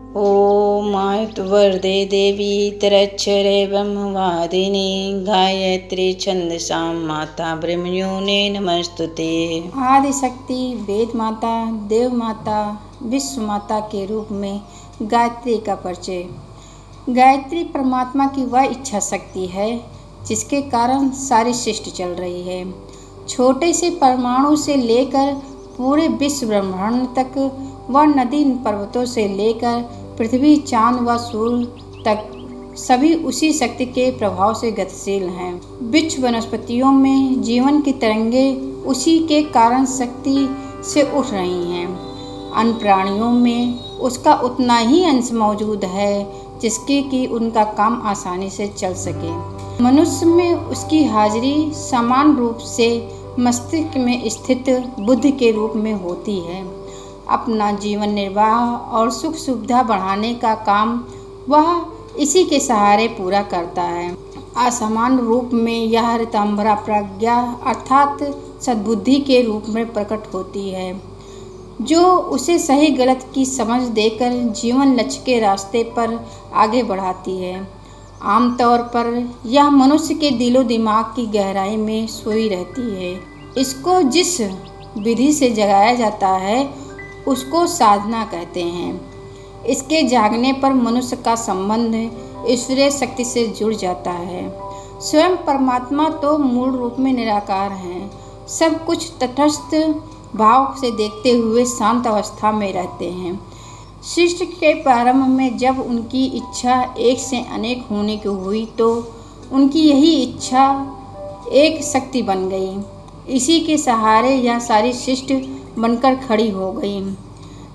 ॐ आयुर्वरदे देवी तरच्छरे ब्रह्मवादिनी गायत्री छंदसां माता ब्रह्मयोने नमस्तुते। आदिशक्ति, वेद माता, देव माता, विश्व माता के रूप में गायत्री का परिचय। गायत्री परमात्मा की वह इच्छा शक्ति है जिसके कारण सारी सृष्टि चल रही है। छोटे से परमाणु से लेकर पूरे विश्व ब्रह्मांड तक, व नदी पर्वतों से लेकर पृथ्वी, चांद व सूर्य तक सभी उसी शक्ति के प्रभाव से गतिशील हैं। वृक्ष वनस्पतियों में जीवन की तरंगें उसी के कारण शक्ति से उठ रही हैं। अन्य प्राणियों में उसका उतना ही अंश मौजूद है जिसके कि उनका काम आसानी से चल सके। मनुष्य में उसकी हाजिरी समान रूप से मस्तिष्क में स्थित बुद्धि के रूप में होती है। अपना जीवन निर्वाह और सुख सुविधा बढ़ाने का काम वह इसी के सहारे पूरा करता है। असमान रूप में यह ऋतंभरा प्रज्ञा अर्थात सद्बुद्धि के रूप में प्रकट होती है, जो उसे सही गलत की समझ देकर जीवन लक्ष्य के रास्ते पर आगे बढ़ाती है। आमतौर पर यह मनुष्य के दिलो दिमाग की गहराई में सोई रहती है। इसको जिस विधि से जगाया जाता है उसको साधना कहते हैं। इसके जागने पर मनुष्य का संबंध ईश्वरीय शक्ति से जुड़ जाता है। स्वयं परमात्मा तो मूल रूप में निराकार हैं। सब कुछ तटस्थ भाव से देखते हुए शांत अवस्था में रहते हैं। सृष्टि के प्रारंभ में जब उनकी इच्छा एक से अनेक होने की हुई तो उनकी यही इच्छा एक शक्ति बन गई। इसी के सहारे यह सारी सृष्टि बनकर खड़ी हो गई।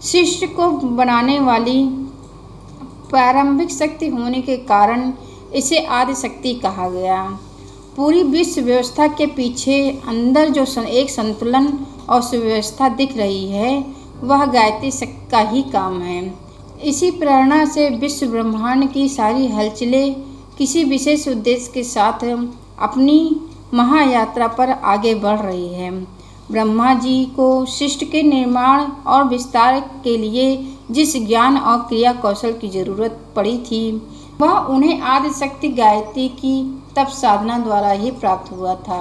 सृष्टि को बनाने वाली प्रारंभिक शक्ति होने के कारण इसे आदि शक्ति कहा गया। पूरी विश्व व्यवस्था के पीछे अंदर जो एक संतुलन और सुव्यवस्था दिख रही है वह गायत्री शक्ति का ही काम है। इसी प्रेरणा से विश्व ब्रह्मांड की सारी हलचलें किसी विशेष उद्देश्य के साथ अपनी महायात्रा पर आगे बढ़ रही है। ब्रह्मा जी को सृष्टि के निर्माण और विस्तार के लिए जिस ज्ञान और क्रिया कौशल की जरूरत पड़ी थी वह उन्हें आदि शक्ति गायत्री की तप साधना द्वारा ही प्राप्त हुआ था।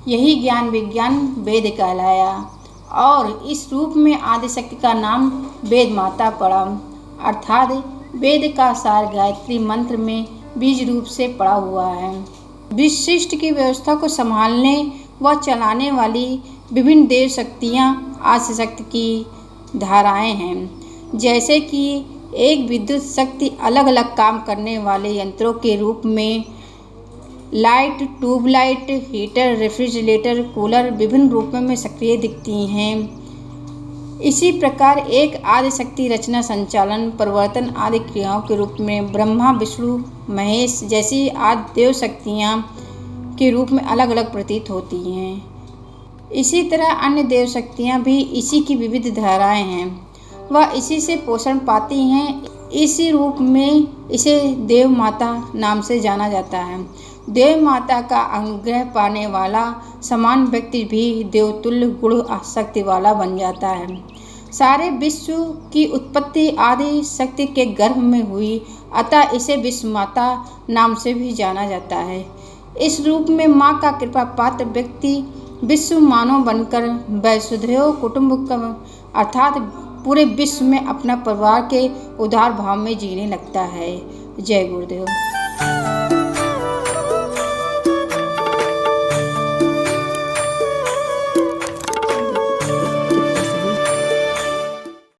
यही ज्ञान विज्ञान वेद कहलाया और इस रूप में आदि शक्ति का नाम वेद माता पड़ा, अर्थात वेद का सार गायत्री मंत्र में बीज रूप से पड़ा हुआ है। विशिष्ट की व्यवस्था को संभालने व चलाने वाली विभिन्न देव शक्तियाँ आदि शक्ति की धाराएं हैं। जैसे कि एक विद्युत शक्ति अलग अलग काम करने वाले यंत्रों के रूप में light, tube light, heater, refrigerator, cooler विभिन्न रूपों में सक्रिय दिखती हैं। इसी प्रकार एक आदि शक्ति रचना, संचालन, परिवर्तन आदि क्रियाओं के रूप में ब्रह्मा, विष्णु, महेश जैसी आदि देव शक्तियाँ के रूप में अलग अलग प्रतीत होती हैं। इसी तरह अन्य देव शक्तियाँ भी इसी की विविध धाराएं हैं। वह इसी से पोषण पाती हैं। इसी रूप में इसे देव माता नाम से जाना जाता है। देव माता का अनुग्रह पाने वाला समान व्यक्ति भी देवतुल्य गुण शक्ति वाला बन जाता है। सारे विश्व की उत्पत्ति आदि शक्ति के गर्भ में हुई, अतः इसे विश्व माता नाम से भी जाना जाता है। इस रूप में माँ का कृपा पात्र व्यक्ति विश्व मानव बनकर वसुधैव कुटुंबकम अर्थात पूरे विश्व में अपना परिवार के उदार भाव में जीने लगता है। जय गुरुदेव।